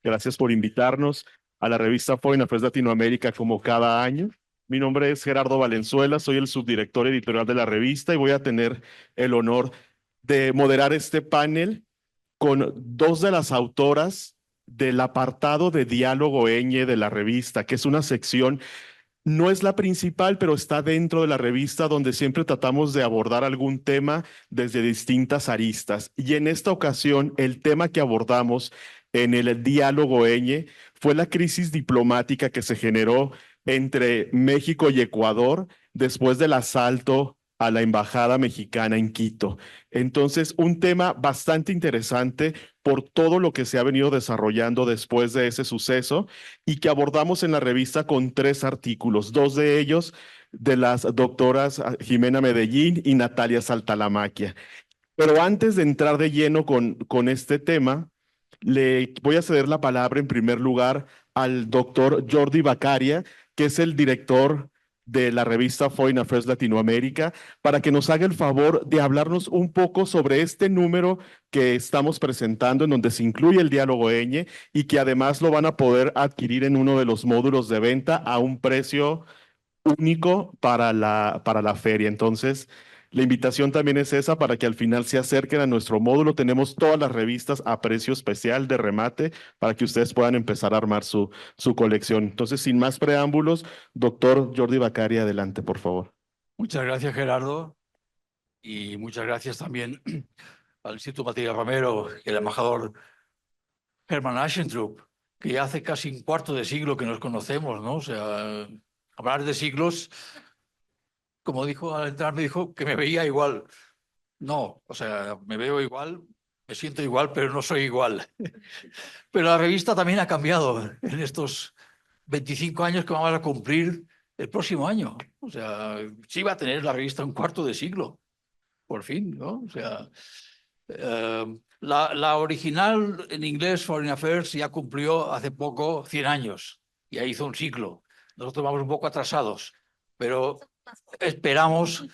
Gracias por invitarnos a la revista Foreign Affairs Latinoamérica como cada año. Mi nombre es Gerardo Valenzuela, soy el subdirector editorial de la revista y voy a tener el honor de moderar este panel con dos de las autoras del apartado de diálogo ñ de la revista, que es una sección, no es la principal, pero está dentro de la revista donde siempre tratamos de abordar algún tema desde distintas aristas. Y en esta ocasión, el tema que abordamos en el diálogo ñ fue la crisis diplomática que se generó entre México y Ecuador después del asalto a la embajada mexicana en Quito. Entonces, un tema bastante interesante por todo lo que se ha venido desarrollando después de ese suceso y que abordamos en la revista con 3 artículos, 2 de ellos de las doctoras Jimena Medellín y Natalia Saltalamaquia. Pero antes de entrar de lleno con este tema, le voy a ceder la palabra en primer lugar al doctor Jordi Bacaria, que es el director de la revista Foreign Affairs Latinoamérica, para que nos haga el favor de hablarnos un poco sobre este número que estamos presentando, en donde se incluye el diálogo ñ y que además lo van a poder adquirir en uno de los módulos de venta a un precio único para la feria. Entonces, la invitación también es esa para que al final se acerquen a nuestro módulo. Tenemos todas las revistas a precio especial de remate para que ustedes puedan empezar a armar su colección. Entonces, sin más preámbulos, doctor Jordi Bacari, adelante, por favor. Muchas gracias, Gerardo, y muchas gracias también al Instituto Matías Romero y al embajador Hermann Aschentrup, que ya hace casi un cuarto de siglo que nos conocemos, ¿no? O sea, hablar de siglos, como dijo al entrar, me dijo que me veía igual. No, o sea, me veo igual, me siento igual, pero no soy igual. Pero la revista también ha cambiado en estos 25 años que vamos a cumplir el próximo año. O sea, sí va a tener la revista un cuarto de siglo, por fin, ¿no? O sea, la original en inglés, Foreign Affairs, ya cumplió hace poco 100 años. Ya hizo un siglo. Nosotros vamos un poco atrasados, pero esperamos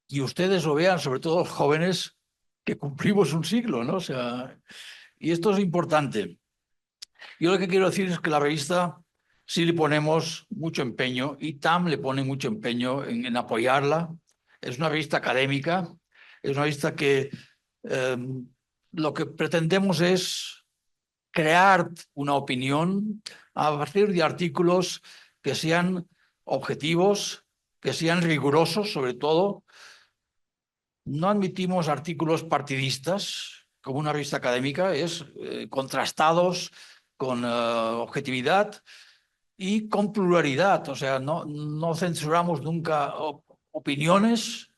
y ustedes lo vean, sobre todo los jóvenes, que cumplimos un siglo, ¿no? O sea, y esto es importante. Yo lo que quiero decir es que la revista sí le ponemos mucho empeño y TAM le pone mucho empeño en apoyarla. Es una revista académica, es una revista que lo que pretendemos es crear una opinión a partir de artículos que sean objetivos, que sean rigurosos, sobre todo. No admitimos artículos partidistas, como una revista académica, es contrastados con objetividad y con pluralidad. O sea, no censuramos nunca opiniones.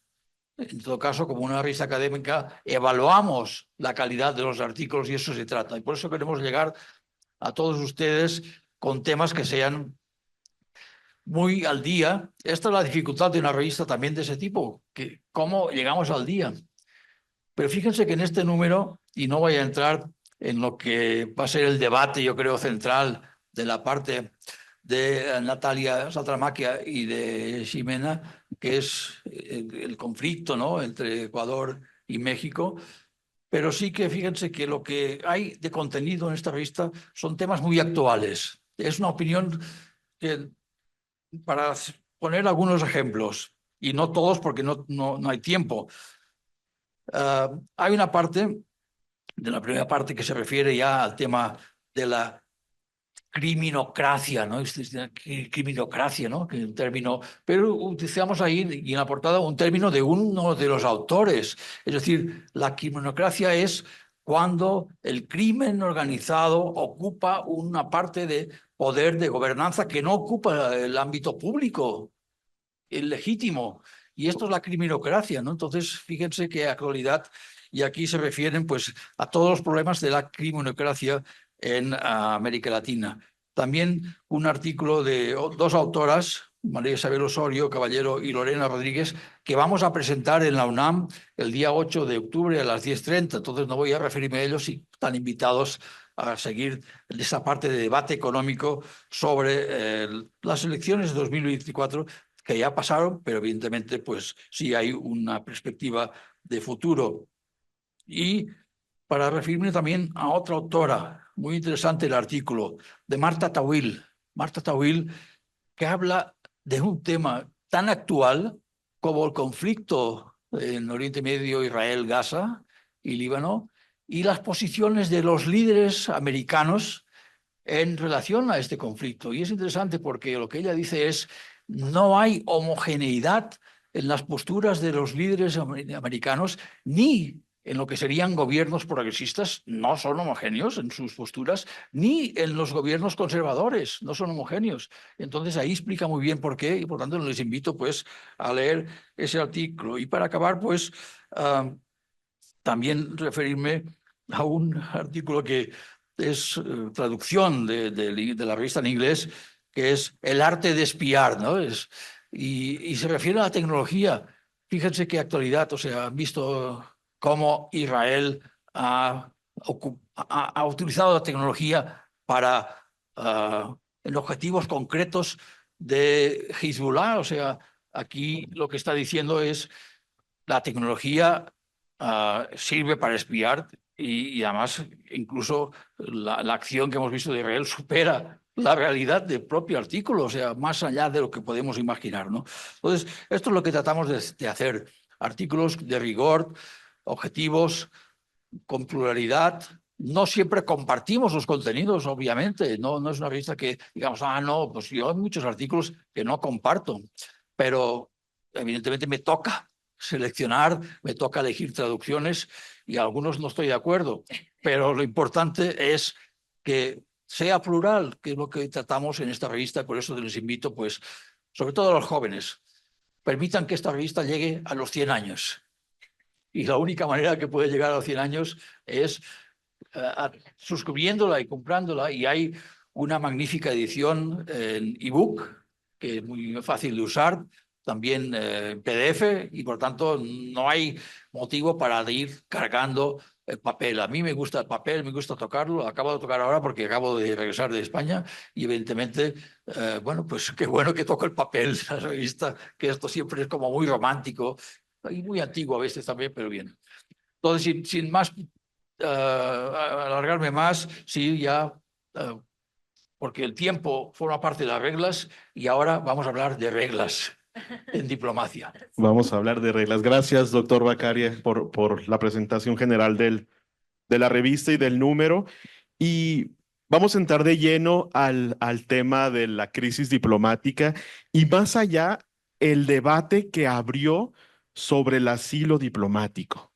En todo caso, como una revista académica, evaluamos la calidad de los artículos y eso se trata. Y por eso queremos llegar a todos ustedes con temas que sean muy al día. Esta es la dificultad de una revista también de ese tipo, que cómo llegamos al día. Pero fíjense que en este número, y no voy a entrar en lo que va a ser el debate, yo creo, central de la parte de Natalia Saltalamaquia y de Ximena, que es el conflicto, ¿no?, entre Ecuador y México. Pero sí que fíjense que lo que hay de contenido en esta revista son temas muy actuales. Es una opinión que, para poner algunos ejemplos, y no todos porque no hay tiempo, hay una parte, de la primera parte, que se refiere ya al tema de la criminocracia, ¿no? Criminocracia, ¿no? Que es un término, pero utilizamos ahí y en la portada un término de uno de los autores. Es decir, la criminocracia es cuando el crimen organizado ocupa una parte de poder de gobernanza que no ocupa el ámbito público, el legítimo. Y esto es la criminocracia, ¿no? Entonces, fíjense qué actualidad. Y aquí se refieren, pues, a todos los problemas de la criminocracia en América Latina. También un artículo de dos autoras, María Isabel Osorio Caballero y Lorena Rodríguez, que vamos a presentar en la UNAM el día 8 de octubre a las 10:30. Entonces no voy a referirme a ellos y están invitados a seguir esa parte de debate económico sobre las elecciones de 2024 que ya pasaron, pero evidentemente pues sí hay una perspectiva de futuro. Y para referirme también a otra autora, muy interesante el artículo de Marta Tawil. Marta Tawil, que habla de un tema tan actual como el conflicto en Oriente Medio, Israel, Gaza y Líbano, y las posiciones de los líderes americanos en relación a este conflicto. Y es interesante porque lo que ella dice es, no hay homogeneidad en las posturas de los líderes americanos, ni en lo que serían gobiernos progresistas, no son homogéneos en sus posturas, ni en los gobiernos conservadores, no son homogéneos. Entonces ahí explica muy bien por qué, y por tanto les invito pues a leer ese artículo. Y para acabar, pues también referirme a un artículo que es traducción de la revista en inglés, que es El arte de espiar, ¿no? Y se refiere a la tecnología. Fíjense qué actualidad, o sea, han visto cómo Israel ha utilizado la tecnología para en objetivos concretos de Hezbollah. O sea, aquí lo que está diciendo es la tecnología sirve para espiar y además incluso la acción que hemos visto de Israel supera la realidad del propio artículo, o sea, más allá de lo que podemos imaginar, ¿no? Entonces, esto es lo que tratamos de hacer, artículos de rigor, objetivos, con pluralidad. No siempre compartimos los contenidos, obviamente, no es una revista que digamos, no, pues yo hay muchos artículos que no comparto, pero evidentemente me toca seleccionar, me toca elegir traducciones y algunos no estoy de acuerdo, pero lo importante es que sea plural, que es lo que tratamos en esta revista. Por eso les invito, pues, sobre todo a los jóvenes, permitan que esta revista llegue a los 100 años. Y la única manera que puede llegar a los 100 años es suscribiéndola y comprándola. Y hay una magnífica edición en ebook, que es muy fácil de usar, también en PDF, y por tanto no hay motivo para ir cargando el papel. A mí me gusta el papel, me gusta tocarlo, lo acabo de tocar ahora porque acabo de regresar de España y evidentemente, bueno, pues qué bueno que toco el papel, la revista, que esto siempre es como muy romántico y muy antiguo a veces también, pero bien. Entonces, sin más alargarme más, sí, ya, porque el tiempo forma parte de las reglas y ahora vamos a hablar de reglas en diplomacia. Vamos a hablar de reglas. Gracias, doctor Bacaria, por la presentación general de la revista y del número. Y vamos a entrar de lleno al tema de la crisis diplomática y más allá, el debate que abrió sobre el asilo diplomático.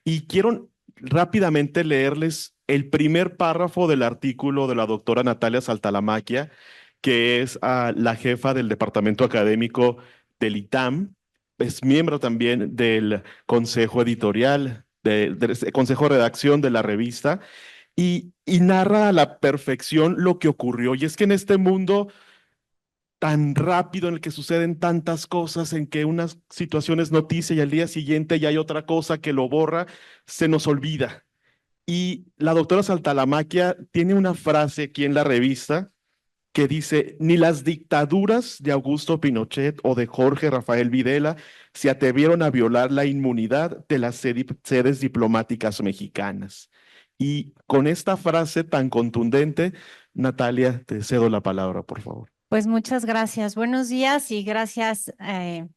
Y quiero rápidamente leerles el primer párrafo del artículo de la doctora Natalia Saltalamaquia, que es la jefa del departamento académico del ITAM, es miembro también del consejo editorial, del consejo de redacción de la revista, y narra a la perfección lo que ocurrió. Y es que en este mundo tan rápido en el que suceden tantas cosas, en que una situación es noticia y al día siguiente ya hay otra cosa que lo borra, se nos olvida. Y la doctora Saltalamaquia tiene una frase aquí en la revista que dice, ni las dictaduras de Augusto Pinochet o de Jorge Rafael Videla se atrevieron a violar la inmunidad de las sedes diplomáticas mexicanas. Y con esta frase tan contundente, Natalia, te cedo la palabra, por favor. Pues muchas gracias. Buenos días y gracias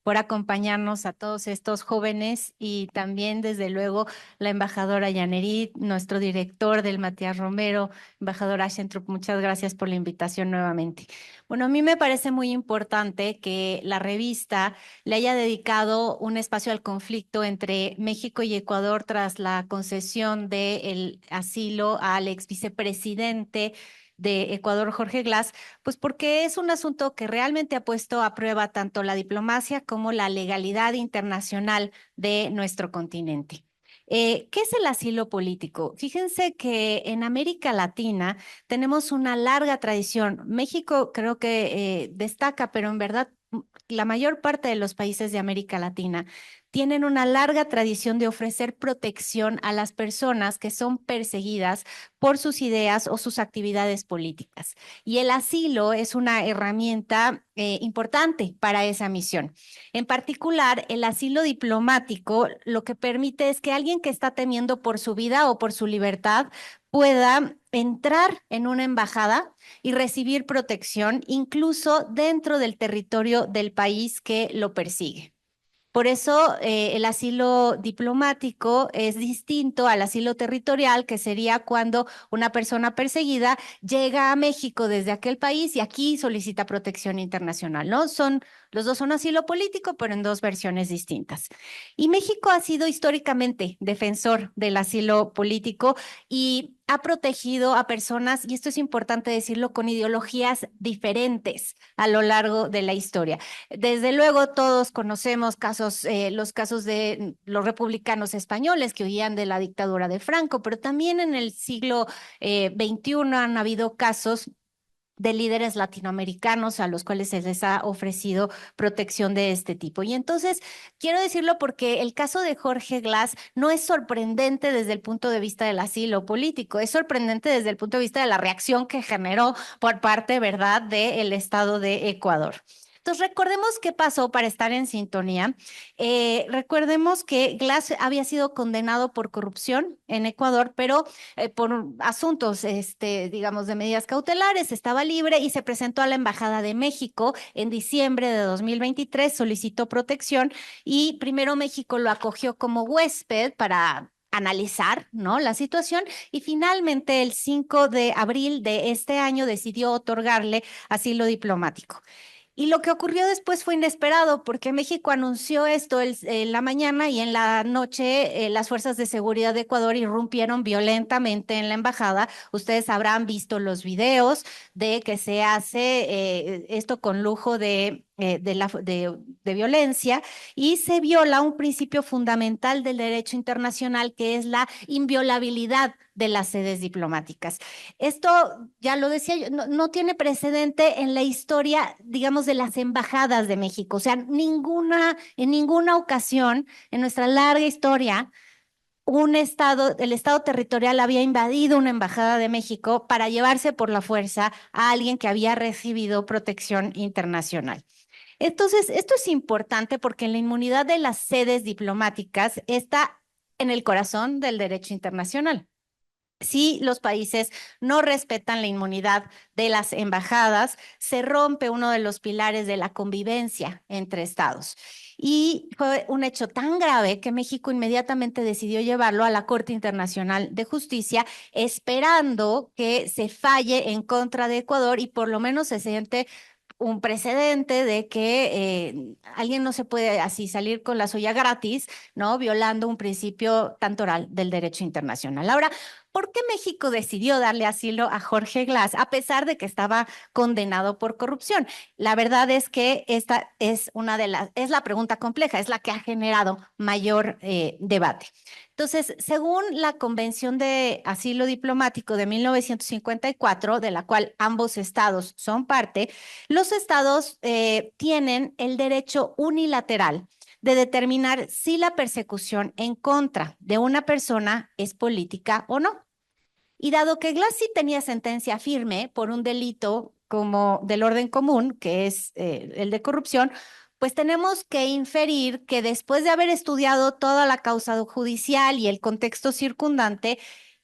por acompañarnos a todos estos jóvenes y también, desde luego, la embajadora Yanerit, nuestro director del Matías Romero, embajadora Ashentrup, muchas gracias por la invitación nuevamente. Bueno, a mí me parece muy importante que la revista le haya dedicado un espacio al conflicto entre México y Ecuador tras la concesión del asilo al ex vicepresidente de Ecuador, Jorge Glass, pues porque es un asunto que realmente ha puesto a prueba tanto la diplomacia como la legalidad internacional de nuestro continente. ¿Qué es el asilo político? Fíjense que en América Latina tenemos una larga tradición. México creo que destaca, pero en verdad la mayor parte de los países de América Latina tienen una larga tradición de ofrecer protección a las personas que son perseguidas por sus ideas o sus actividades políticas. Y el asilo es una herramienta importante para esa misión. En particular, el asilo diplomático lo que permite es que alguien que está temiendo por su vida o por su libertad pueda entrar en una embajada y recibir protección incluso dentro del territorio del país que lo persigue. Por eso el asilo diplomático es distinto al asilo territorial, que sería cuando una persona perseguida llega a México desde aquel país y aquí solicita protección internacional, ¿no? Los dos son asilo político, pero en dos versiones distintas. Y México ha sido históricamente defensor del asilo político y ha protegido a personas, y esto es importante decirlo, con ideologías diferentes a lo largo de la historia. Desde luego todos conocemos los casos de los republicanos españoles que huían de la dictadura de Franco, pero también en el siglo XXI han habido casos de líderes latinoamericanos a los cuales se les ha ofrecido protección de este tipo. Y entonces, quiero decirlo porque el caso de Jorge Glass no es sorprendente desde el punto de vista del asilo político, es sorprendente desde el punto de vista de la reacción que generó por parte, ¿verdad?, del Estado de Ecuador. Entonces, recordemos qué pasó para estar en sintonía. Recordemos que Glass había sido condenado por corrupción en Ecuador, pero por asuntos, digamos, de medidas cautelares, estaba libre y se presentó a la Embajada de México en diciembre de 2023, solicitó protección y primero México lo acogió como huésped para analizar, ¿no?, la situación y finalmente el 5 de abril de este año decidió otorgarle asilo diplomático. Y lo que ocurrió después fue inesperado porque México anunció esto en la mañana y en la noche las fuerzas de seguridad de Ecuador irrumpieron violentamente en la embajada. Ustedes habrán visto los videos de que se hace esto con lujo de violencia y se viola un principio fundamental del derecho internacional que es la inviolabilidad de las sedes diplomáticas. Esto, ya lo decía yo, no tiene precedente en la historia, digamos, de las embajadas de México. O sea, en ninguna ocasión en nuestra larga historia el Estado territorial había invadido una embajada de México para llevarse por la fuerza a alguien que había recibido protección internacional. Entonces, esto es importante porque la inmunidad de las sedes diplomáticas está en el corazón del derecho internacional. Si los países no respetan la inmunidad de las embajadas, se rompe uno de los pilares de la convivencia entre estados. Y fue un hecho tan grave que México inmediatamente decidió llevarlo a la Corte Internacional de Justicia, esperando que se falle en contra de Ecuador y por lo menos se siente un precedente de que alguien no se puede así salir con la suya gratis, ¿no?, violando un principio tantoral del derecho internacional. Ahora, ¿por qué México decidió darle asilo a Jorge Glass a pesar de que estaba condenado por corrupción? La verdad es que esta es es la pregunta compleja, es la que ha generado mayor debate. Entonces, según la Convención de Asilo Diplomático de 1954, de la cual ambos estados son parte, los estados tienen el derecho unilateral de determinar si la persecución en contra de una persona es política o no. Y dado que Glass sí tenía sentencia firme por un delito como del orden común, que es el de corrupción, pues tenemos que inferir que después de haber estudiado toda la causa judicial y el contexto circundante,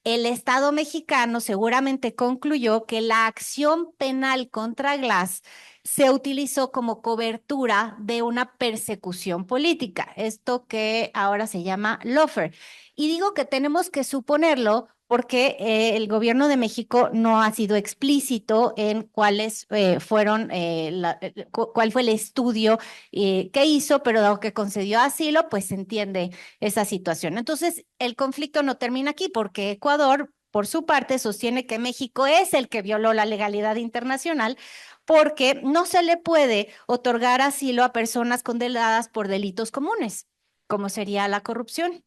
el Estado mexicano seguramente concluyó que la acción penal contra Glass se utilizó como cobertura de una persecución política, esto que ahora se llama lawfare. Y digo que tenemos que suponerlo porque el gobierno de México no ha sido explícito en cuáles cuál fue el estudio que hizo, pero dado que concedió asilo, pues se entiende esa situación. Entonces, el conflicto no termina aquí porque Ecuador, por su parte, sostiene que México es el que violó la legalidad internacional porque no se le puede otorgar asilo a personas condenadas por delitos comunes, como sería la corrupción.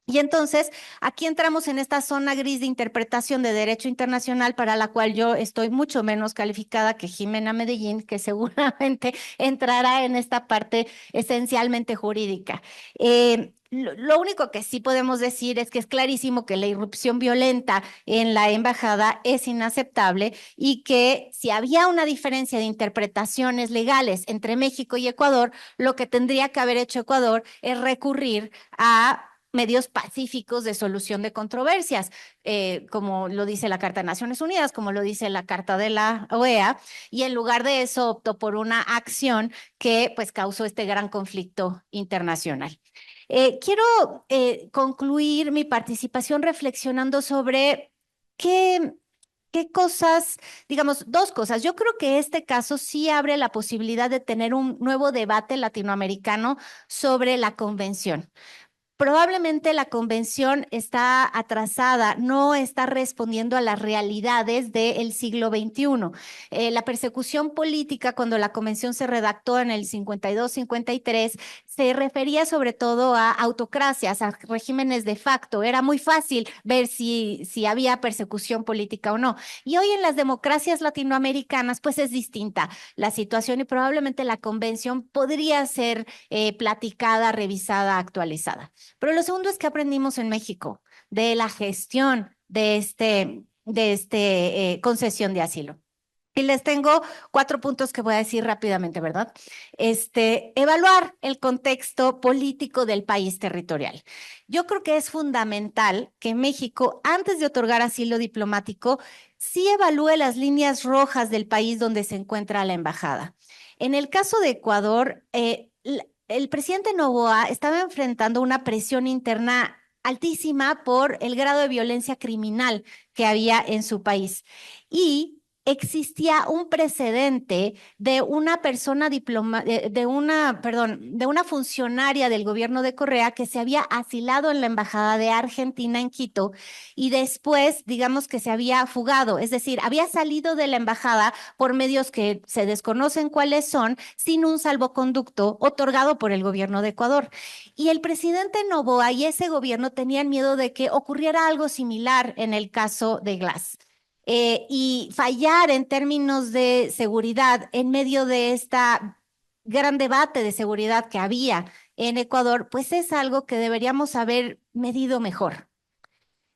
Y entonces, aquí entramos en esta zona gris de interpretación de derecho internacional para la cual yo estoy mucho menos calificada que Jimena Medellín, que seguramente entrará en esta parte esencialmente jurídica. Lo único que sí podemos decir es que es clarísimo que la irrupción violenta en la embajada es inaceptable y que si había una diferencia de interpretaciones legales entre México y Ecuador, lo que tendría que haber hecho Ecuador es recurrir a medios pacíficos de solución de controversias, como lo dice la Carta de Naciones Unidas, como lo dice la Carta de la OEA, y en lugar de eso optó por una acción que pues causó este gran conflicto internacional. Quiero concluir mi participación reflexionando sobre qué cosas, digamos, dos cosas. Yo creo que este caso sí abre la posibilidad de tener un nuevo debate latinoamericano sobre la convención. Probablemente la convención está atrasada, no está respondiendo a las realidades del siglo XXI. La persecución política, cuando la convención se redactó en el 52-53, se refería sobre todo a autocracias, a regímenes de facto. Era muy fácil ver si había persecución política o no. Y hoy en las democracias latinoamericanas, pues es distinta la situación y probablemente la convención podría ser platicada, revisada, actualizada. Pero lo segundo es que aprendimos en México de la gestión de concesión de asilo. Y les tengo 4 puntos que voy a decir rápidamente, ¿verdad? Evaluar el contexto político del país territorial. Yo creo que es fundamental que México, antes de otorgar asilo diplomático, sí evalúe las líneas rojas del país donde se encuentra la embajada. En el caso de Ecuador, el presidente Noboa estaba enfrentando una presión interna altísima por el grado de violencia criminal que había en su país. Y existía un precedente de una persona de una funcionaria del gobierno de Correa que se había asilado en la embajada de Argentina en Quito y después, digamos que se había fugado, es decir, había salido de la embajada por medios que se desconocen cuáles son, sin un salvoconducto otorgado por el gobierno de Ecuador. Y el presidente Noboa y ese gobierno tenían miedo de que ocurriera algo similar en el caso de Glass. Y fallar en términos de seguridad en medio de esta gran debate de seguridad que había en Ecuador, pues es algo que deberíamos haber medido mejor.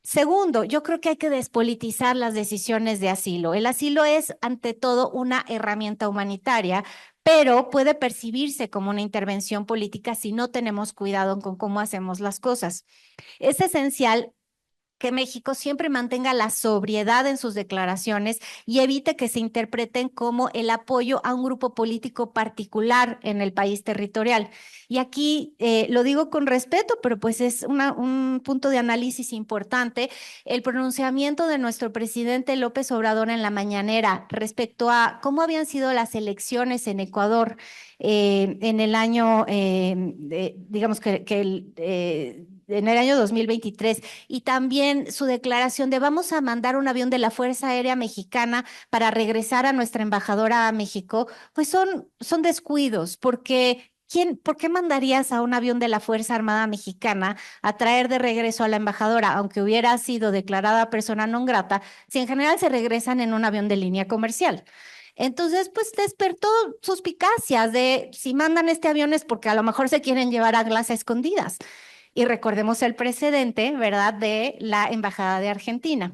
Segundo, yo creo que hay que despolitizar las decisiones de asilo. El asilo es, ante todo, una herramienta humanitaria, pero puede percibirse como una intervención política si no tenemos cuidado con cómo hacemos las cosas. Es esencial que México siempre mantenga la sobriedad en sus declaraciones y evite que se interpreten como el apoyo a un grupo político particular en el país territorial. Y aquí lo digo con respeto, pero pues es un punto de análisis importante. El pronunciamiento de nuestro presidente López Obrador en la mañanera respecto a cómo habían sido las elecciones en Ecuador en el año, digamos que en el año 2023, y también su declaración de vamos a mandar un avión de la Fuerza Aérea Mexicana para regresar a nuestra embajadora a México, pues son descuidos, porque ¿por qué mandarías a un avión de la Fuerza Armada Mexicana a traer de regreso a la embajadora, aunque hubiera sido declarada persona non grata, si en general se regresan en un avión de línea comercial? Entonces, pues despertó suspicacias de si mandan este avión es porque a lo mejor se quieren llevar a Glass a escondidas. Y recordemos el precedente, ¿verdad?, de la Embajada de Argentina.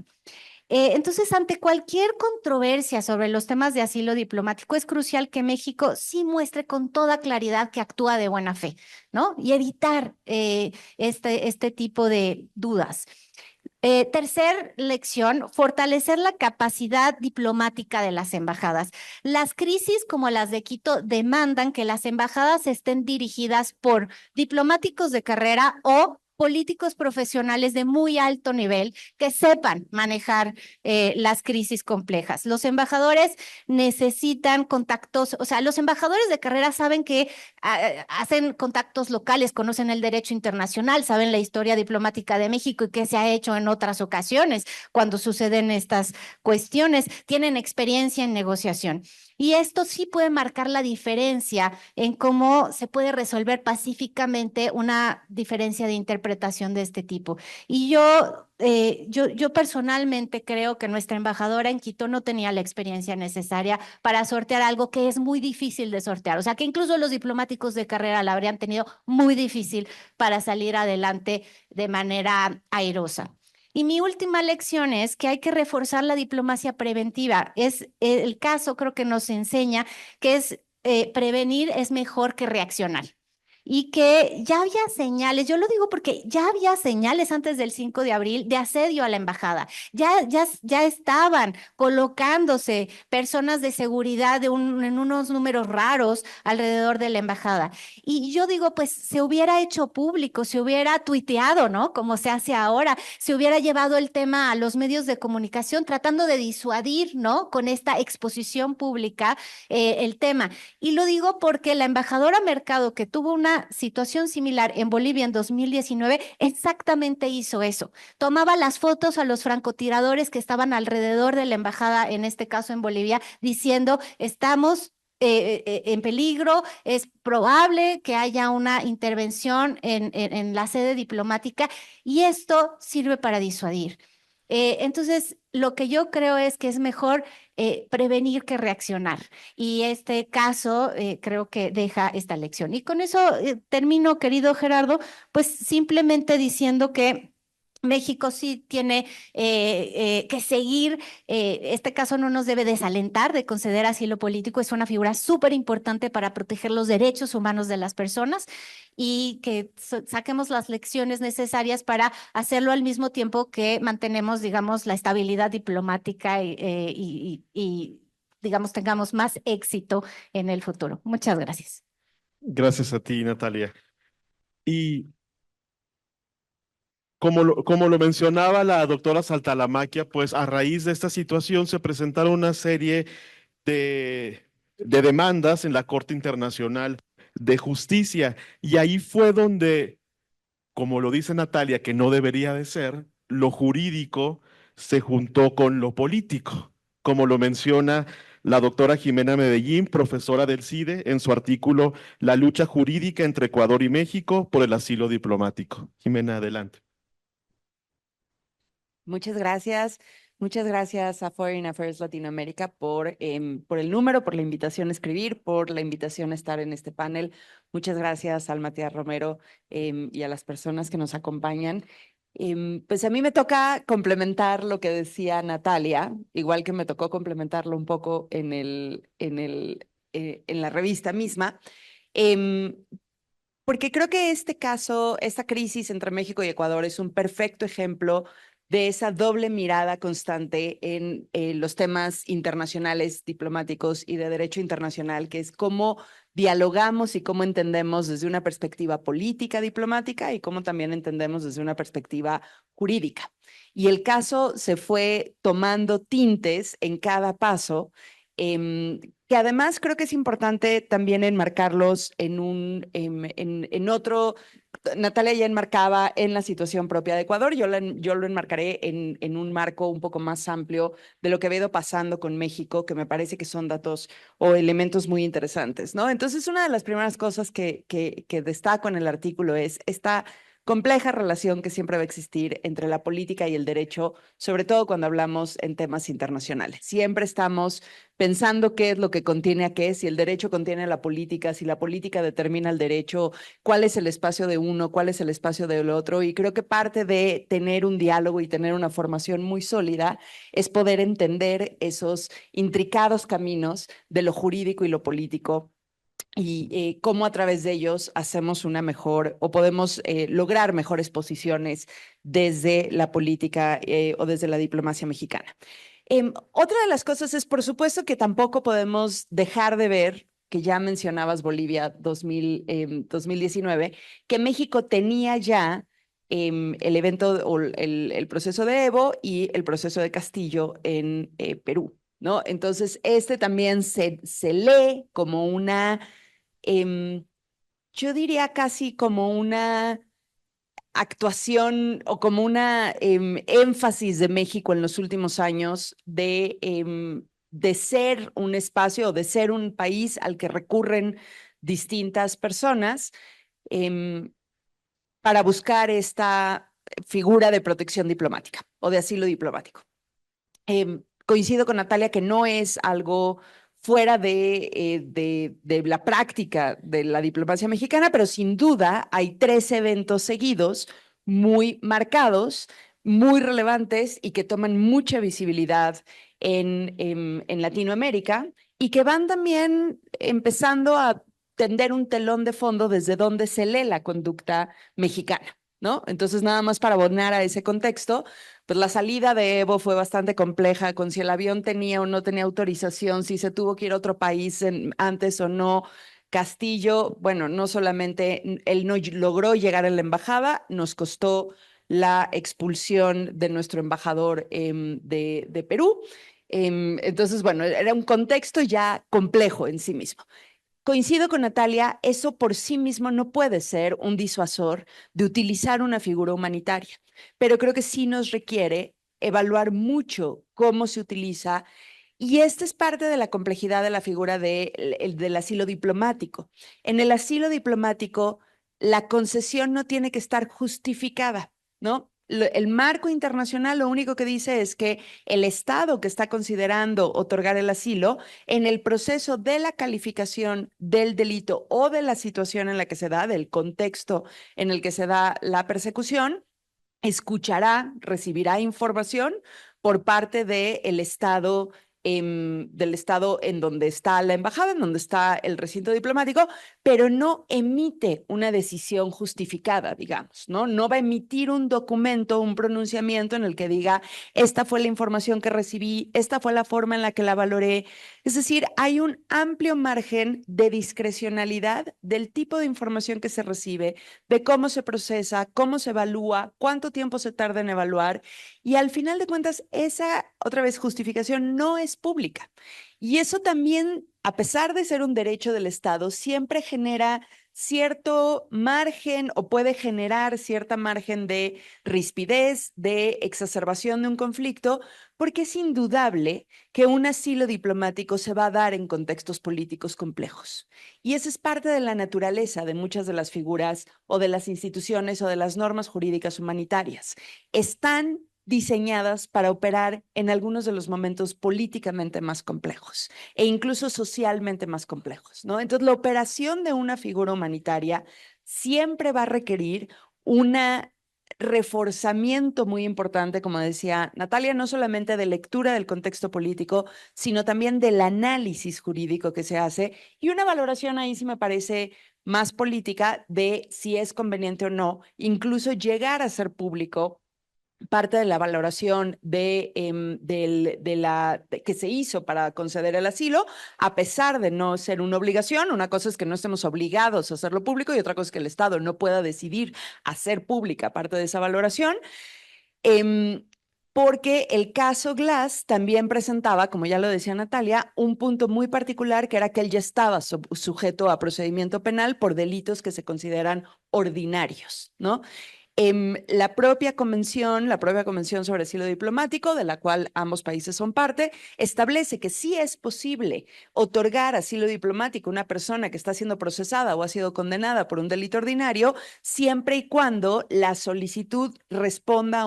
Entonces, ante cualquier controversia sobre los temas de asilo diplomático, es crucial que México sí muestre con toda claridad que actúa de buena fe, ¿no? Y evitar este tipo de dudas. Tercer lección, fortalecer la capacidad diplomática de las embajadas. Las crisis como las de Quito demandan que las embajadas estén dirigidas por diplomáticos de carrera o políticos profesionales de muy alto nivel que sepan manejar las crisis complejas. Los embajadores necesitan contactos, o sea, los embajadores de carrera saben que hacen contactos locales, conocen el derecho internacional, saben la historia diplomática de México y qué se ha hecho en otras ocasiones cuando suceden estas cuestiones, tienen experiencia en negociación. Y esto sí puede marcar la diferencia en cómo se puede resolver pacíficamente una diferencia de interpretación interpretación de este tipo. Y yo personalmente creo que nuestra embajadora en Quito no tenía la experiencia necesaria para sortear algo que es muy difícil de sortear. O sea, que incluso los diplomáticos de carrera la habrían tenido muy difícil para salir adelante de manera airosa. Y mi última lección es que hay que reforzar la diplomacia preventiva. Es el caso, creo que nos enseña que es prevenir es mejor que reaccionar. Y que ya había señales, yo lo digo porque ya había señales antes del 5 de abril de asedio a la embajada. Ya estaban colocándose personas de seguridad en unos números raros alrededor de la embajada. Y yo digo, pues se hubiera hecho público, se hubiera tuiteado, ¿no? Como se hace ahora, se hubiera llevado el tema a los medios de comunicación tratando de disuadir, ¿no? Con esta exposición pública el tema. Y lo digo porque la embajadora Mercado, que tuvo una situación similar en Bolivia en 2019, exactamente hizo eso. Tomaba las fotos a los francotiradores que estaban alrededor de la embajada, en este caso en Bolivia, diciendo, estamos en peligro, es probable que haya una intervención en la sede diplomática y esto sirve para disuadir. Entonces, lo que yo creo es que es mejor prevenir que reaccionar. Y este caso creo que deja esta lección. Y con eso termino, querido Gerardo, pues simplemente diciendo que México sí tiene que seguir, este caso no nos debe desalentar de conceder asilo político, es una figura súper importante para proteger los derechos humanos de las personas y que saquemos las lecciones necesarias para hacerlo al mismo tiempo que mantenemos, digamos, la estabilidad diplomática y digamos, tengamos más éxito en el futuro. Muchas gracias. Gracias a ti, Natalia. Y como lo mencionaba la doctora Saltalamaquia, pues a raíz de esta situación se presentaron una serie de demandas en la Corte Internacional de Justicia. Y ahí fue donde, como lo dice Natalia, que no debería de ser, lo jurídico se juntó con lo político, como lo menciona la doctora Jimena Medellín, profesora del CIDE, en su artículo La lucha jurídica entre Ecuador y México por el asilo diplomático. Jimena, adelante. Muchas gracias. Muchas gracias a Foreign Affairs Latinoamérica por el número, por la invitación a escribir, por la invitación a estar en este panel. Muchas gracias al Matías Romero y a las personas que nos acompañan. Pues a mí me toca complementar lo que decía Natalia, igual que me tocó complementarlo un poco en la revista misma. Porque creo que este caso, esta crisis entre México y Ecuador es un perfecto ejemplo de esa doble mirada constante en los temas internacionales, diplomáticos y de derecho internacional, que es cómo dialogamos y cómo entendemos desde una perspectiva política diplomática y cómo también entendemos desde una perspectiva jurídica. Y el caso se fue tomando tintes en cada paso, que además creo que es importante también enmarcarlos en otro. Natalia ya enmarcaba en la situación propia de Ecuador, yo lo enmarcaré en un marco un poco más amplio de lo que ha ido pasando con México, que me parece que son datos o elementos muy interesantes, ¿no? Entonces, una de las primeras cosas que destaco en el artículo es esta compleja relación que siempre va a existir entre la política y el derecho, sobre todo cuando hablamos en temas internacionales. Siempre estamos pensando qué es lo que contiene a qué, si el derecho contiene a la política, si la política determina el derecho, cuál es el espacio de uno, cuál es el espacio del otro. Y creo que parte de tener un diálogo y tener una formación muy sólida es poder entender esos intricados caminos de lo jurídico y lo político y cómo a través de ellos hacemos una mejor o podemos lograr mejores posiciones desde la política o desde la diplomacia mexicana. Otra de las cosas es, por supuesto, que tampoco podemos dejar de ver, que ya mencionabas Bolivia 2019, que México tenía ya el evento o el proceso de Evo y el proceso de Castillo en Perú, ¿no? Entonces, también se lee como una, yo diría casi como una actuación o como una énfasis de México en los últimos años de ser un espacio o de ser un país al que recurren distintas personas para buscar esta figura de protección diplomática o de asilo diplomático. Coincido con Natalia que no es algo fuera de la práctica de la diplomacia mexicana, pero sin duda hay 3 eventos seguidos muy marcados, muy relevantes y que toman mucha visibilidad en Latinoamérica y que van también empezando a tender un telón de fondo desde donde se lee la conducta mexicana, ¿no? Entonces, nada más para abonar a ese contexto, pues la salida de Evo fue bastante compleja con si el avión tenía o no tenía autorización, si se tuvo que ir a otro país antes o no. Castillo, bueno, no solamente él no logró llegar a la embajada, nos costó la expulsión de nuestro embajador de Perú. Entonces, bueno, era un contexto ya complejo en sí mismo. Coincido con Natalia, eso por sí mismo no puede ser un disuasor de utilizar una figura humanitaria, pero creo que sí nos requiere evaluar mucho cómo se utiliza y esta es parte de la complejidad de la figura del asilo diplomático. En el asilo diplomático, la concesión no tiene que estar justificada, ¿no? El marco internacional lo único que dice es que el Estado que está considerando otorgar el asilo, en el proceso de la calificación del delito o de la situación en la que se da, del contexto en el que se da la persecución, escuchará, recibirá información por parte del Estado en donde está la embajada, en donde está el recinto diplomático, pero no emite una decisión justificada, digamos, ¿no? No va a emitir un documento, un pronunciamiento en el que diga, esta fue la información que recibí, esta fue la forma en la que la valoré. Es decir, hay un amplio margen de discrecionalidad del tipo de información que se recibe, de cómo se procesa, cómo se evalúa, cuánto tiempo se tarda en evaluar. Y al final de cuentas, esa, otra vez, justificación no es pública. Y eso también, a pesar de ser un derecho del Estado, siempre genera cierto margen o puede generar cierta margen de rispidez, de exacerbación de un conflicto, porque es indudable que un asilo diplomático se va a dar en contextos políticos complejos. Y esa es parte de la naturaleza de muchas de las figuras o de las instituciones o de las normas jurídicas humanitarias. Están diseñadas para operar en algunos de los momentos políticamente más complejos e incluso socialmente más complejos, ¿no? Entonces, la operación de una figura humanitaria siempre va a requerir un reforzamiento muy importante, como decía Natalia, no solamente de lectura del contexto político, sino también del análisis jurídico que se hace y una valoración ahí sí me parece más política de si es conveniente o no, incluso llegar a ser público parte de la valoración que se hizo para conceder el asilo, a pesar de no ser una obligación. Una cosa es que no estemos obligados a hacerlo público y otra cosa es que el Estado no pueda decidir hacer pública parte de esa valoración. Porque el caso Glass también presentaba, como ya lo decía Natalia, un punto muy particular que era que él ya estaba sujeto a procedimiento penal por delitos que se consideran ordinarios, ¿no? La propia convención sobre asilo diplomático, de la cual ambos países son parte, establece que sí es posible otorgar asilo diplomático a una persona que está siendo procesada o ha sido condenada por un delito ordinario, siempre y cuando la solicitud responda a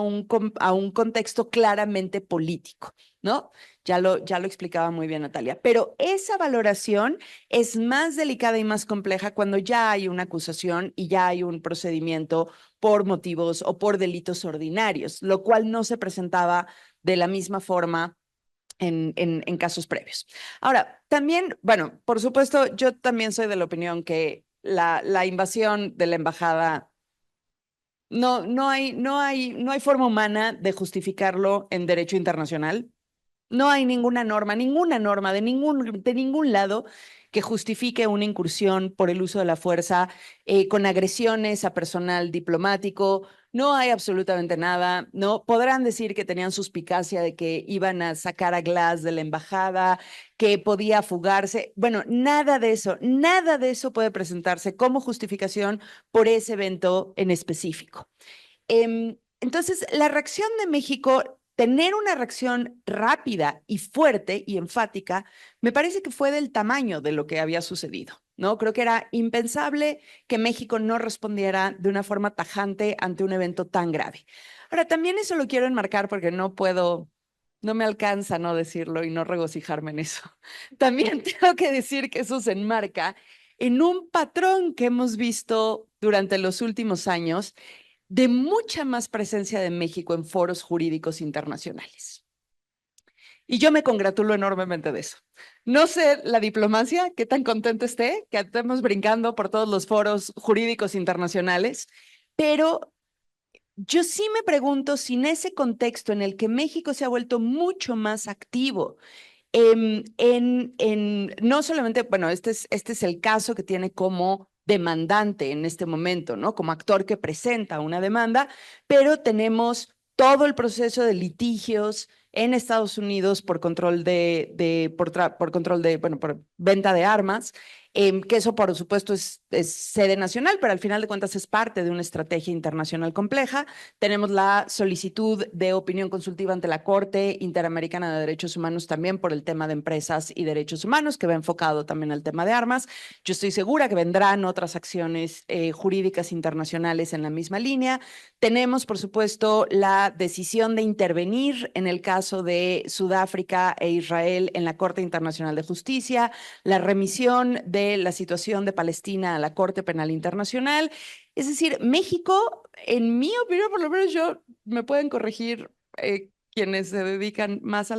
un contexto claramente político, ¿no? Ya lo explicaba muy bien Natalia. Pero esa valoración es más delicada y más compleja cuando ya hay una acusación y ya hay un procedimiento por motivos o por delitos ordinarios, lo cual no se presentaba de la misma forma en casos previos. Ahora, también, bueno, por supuesto, yo también soy de la opinión que la invasión de la embajada no hay forma humana de justificarlo en derecho internacional. No hay ninguna norma de ningún lado que justifique una incursión por el uso de la fuerza con agresiones a personal diplomático. No hay absolutamente nada, ¿no? Podrán decir que tenían suspicacia de que iban a sacar a Glass de la embajada, que podía fugarse. Bueno, nada de eso puede presentarse como justificación por ese evento en específico. Entonces, la reacción de México tener una reacción rápida y fuerte y enfática, me parece que fue del tamaño de lo que había sucedido, ¿no? Creo que era impensable que México no respondiera de una forma tajante ante un evento tan grave. Ahora, también eso lo quiero enmarcar porque no me alcanza no decirlo y no regocijarme en eso. También tengo que decir que eso se enmarca en un patrón que hemos visto durante los últimos años de mucha más presencia de México en foros jurídicos internacionales. Y yo me congratulo enormemente de eso. No sé la diplomacia, qué tan contento esté, que estemos brincando por todos los foros jurídicos internacionales, pero yo sí me pregunto si en ese contexto en el que México se ha vuelto mucho más activo, no solamente, bueno, este es el caso que tiene como demandante en este momento, ¿no? Como actor que presenta una demanda, pero tenemos todo el proceso de litigios en Estados Unidos por control por venta de armas, que eso por supuesto es sede nacional, pero al final de cuentas es parte de una estrategia internacional compleja. Tenemos la solicitud de opinión consultiva ante la Corte Interamericana de Derechos Humanos también por el tema de empresas y derechos humanos, que va enfocado también al tema de armas. Yo estoy segura que vendrán otras acciones jurídicas internacionales en la misma línea. Tenemos, por supuesto, la decisión de intervenir en el caso de Sudáfrica e Israel en la Corte Internacional de Justicia, la remisión de la situación de Palestina a la Corte Penal Internacional. Es decir, México, en mi opinión, por lo menos yo, me pueden corregir quienes se dedican más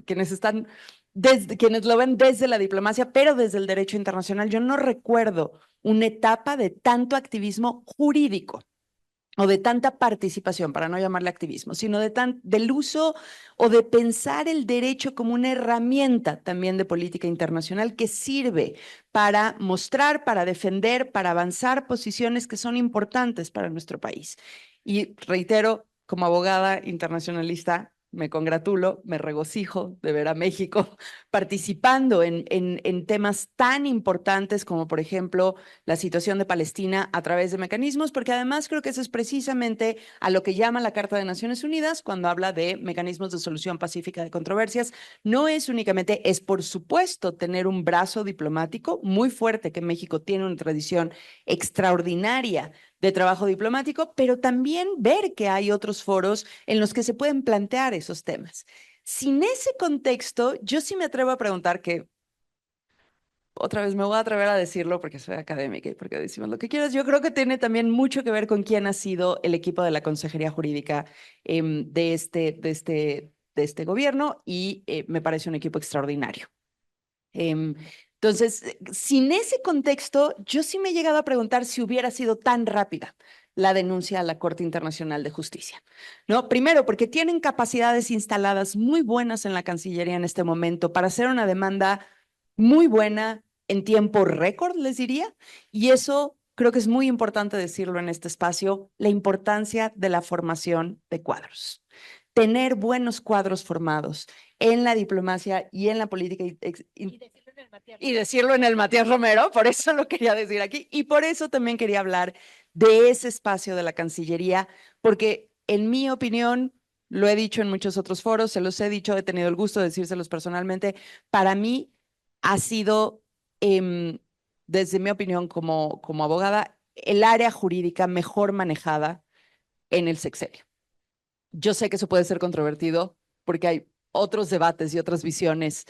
quienes lo ven desde la diplomacia, pero desde el derecho internacional, yo no recuerdo una etapa de tanto activismo jurídico o de tanta participación, para no llamarle activismo, sino del uso o de pensar el derecho como una herramienta también de política internacional que sirve para mostrar, para defender, para avanzar posiciones que son importantes para nuestro país. Y reitero, como abogada internacionalista, me congratulo, me regocijo de ver a México participando en temas tan importantes como, por ejemplo, la situación de Palestina a través de mecanismos, porque además creo que eso es precisamente a lo que llama la Carta de Naciones Unidas cuando habla de mecanismos de solución pacífica de controversias. No es únicamente, es por supuesto tener un brazo diplomático muy fuerte, que México tiene una tradición extraordinaria de trabajo diplomático, pero también ver que hay otros foros en los que se pueden plantear esos temas. Sin ese contexto, yo sí me atrevo a preguntar que, otra vez me voy a atrever a decirlo porque soy académica y porque decimos lo que quieras, yo creo que tiene también mucho que ver con quién ha sido el equipo de la Consejería Jurídica de este gobierno y me parece un equipo extraordinario. Entonces, sin ese contexto, yo sí me he llegado a preguntar si hubiera sido tan rápida la denuncia a la Corte Internacional de Justicia, ¿no? Primero, porque tienen capacidades instaladas muy buenas en la Cancillería en este momento para hacer una demanda muy buena en tiempo récord, les diría, y eso creo que es muy importante decirlo en este espacio, la importancia de la formación de cuadros. Tener buenos cuadros formados en la diplomacia y en la política y decirlo en el Matías Romero, por eso lo quería decir aquí, y por eso también quería hablar de ese espacio de la Cancillería, porque en mi opinión, lo he dicho en muchos otros foros, se los he dicho, he tenido el gusto de decírselos personalmente, para mí ha sido, desde mi opinión como abogada, el área jurídica mejor manejada en el sexenio. Yo sé que eso puede ser controvertido porque hay otros debates y otras visiones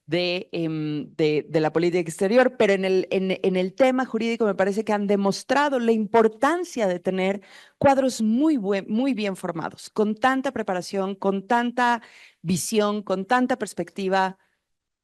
de la política exterior, pero en el tema jurídico me parece que han demostrado la importancia de tener cuadros muy bien formados, con tanta preparación, con tanta visión, con tanta perspectiva.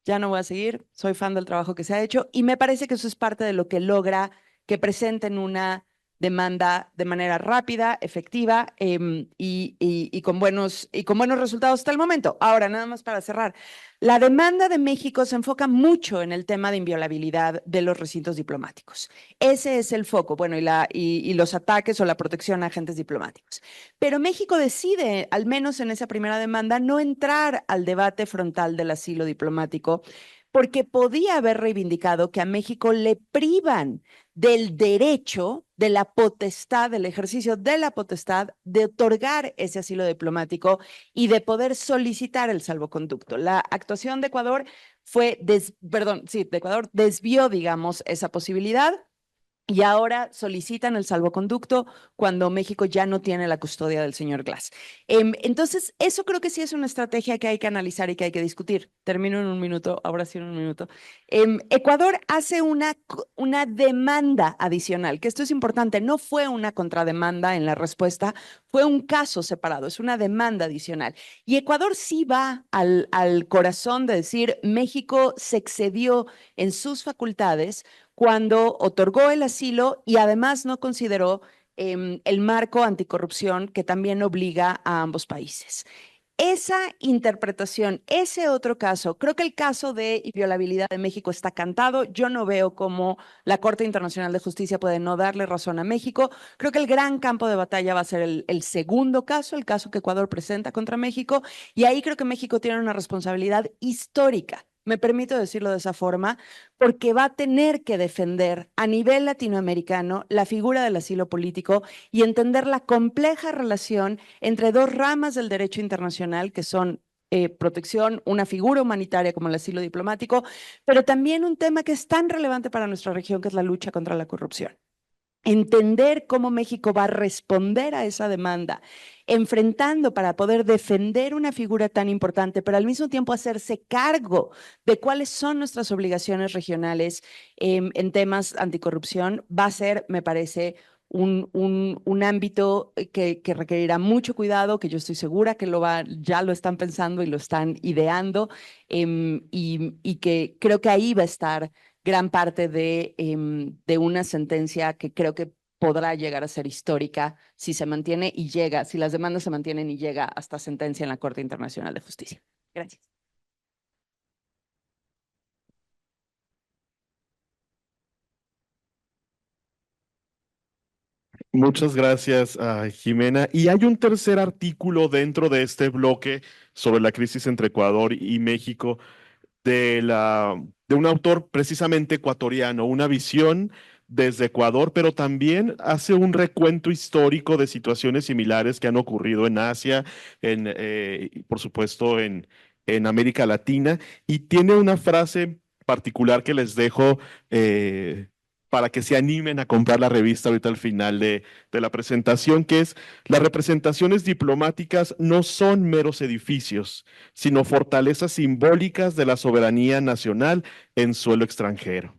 Ya no voy a seguir, soy fan del trabajo que se ha hecho y me parece que eso es parte de lo que logra que presenten una demanda de manera rápida, efectiva y con buenos resultados hasta el momento. Ahora, nada más para cerrar, la demanda de México se enfoca mucho en el tema de inviolabilidad de los recintos diplomáticos. Ese es el foco, bueno, y los ataques o la protección a agentes diplomáticos. Pero México decide, al menos en esa primera demanda, no entrar al debate frontal del asilo diplomático, porque podía haber reivindicado que a México le privan del derecho, de la potestad, del ejercicio de la potestad de otorgar ese asilo diplomático y de poder solicitar el salvoconducto. La actuación de Ecuador de Ecuador desvió, digamos, esa posibilidad. Y ahora solicitan el salvoconducto cuando México ya no tiene la custodia del señor Glass. Entonces, eso creo que sí es una estrategia que hay que analizar y que hay que discutir. Termino en un minuto, ahora sí en un minuto. Ecuador hace una demanda adicional, que esto es importante, no fue una contrademanda en la respuesta, fue un caso separado, es una demanda adicional. Y Ecuador sí va al corazón de decir, México se excedió en sus facultades cuando otorgó el asilo y además no consideró el marco anticorrupción que también obliga a ambos países. Esa interpretación, ese otro caso, creo que el caso de inviolabilidad de México está cantado. Yo no veo cómo la Corte Internacional de Justicia puede no darle razón a México. Creo que el gran campo de batalla va a ser el segundo caso, el caso que Ecuador presenta contra México. Y ahí creo que México tiene una responsabilidad histórica. Me permito decirlo de esa forma, porque va a tener que defender a nivel latinoamericano la figura del asilo político y entender la compleja relación entre dos ramas del derecho internacional, que son protección, una figura humanitaria como el asilo diplomático, pero también un tema que es tan relevante para nuestra región, que es la lucha contra la corrupción. Entender cómo México va a responder a esa demanda, enfrentando para poder defender una figura tan importante, pero al mismo tiempo hacerse cargo de cuáles son nuestras obligaciones regionales en temas anticorrupción, va a ser, me parece, un ámbito que requerirá mucho cuidado, que yo estoy segura que ya lo están pensando y lo están ideando, y que creo que ahí va a estar gran parte de una sentencia que creo que podrá llegar a ser histórica si se mantiene y llega, si las demandas se mantienen y llega hasta sentencia en la Corte Internacional de Justicia. Gracias. Muchas gracias, Jimena. Y hay un tercer artículo dentro de este bloque sobre la crisis entre Ecuador y México de un autor precisamente ecuatoriano, una visión desde Ecuador, pero también hace un recuento histórico de situaciones similares que han ocurrido en Asia, y por supuesto en América Latina, y tiene una frase particular que les dejo para que se animen a comprar la revista ahorita al final de la presentación, que es: las representaciones diplomáticas no son meros edificios, sino fortalezas simbólicas de la soberanía nacional en suelo extranjero.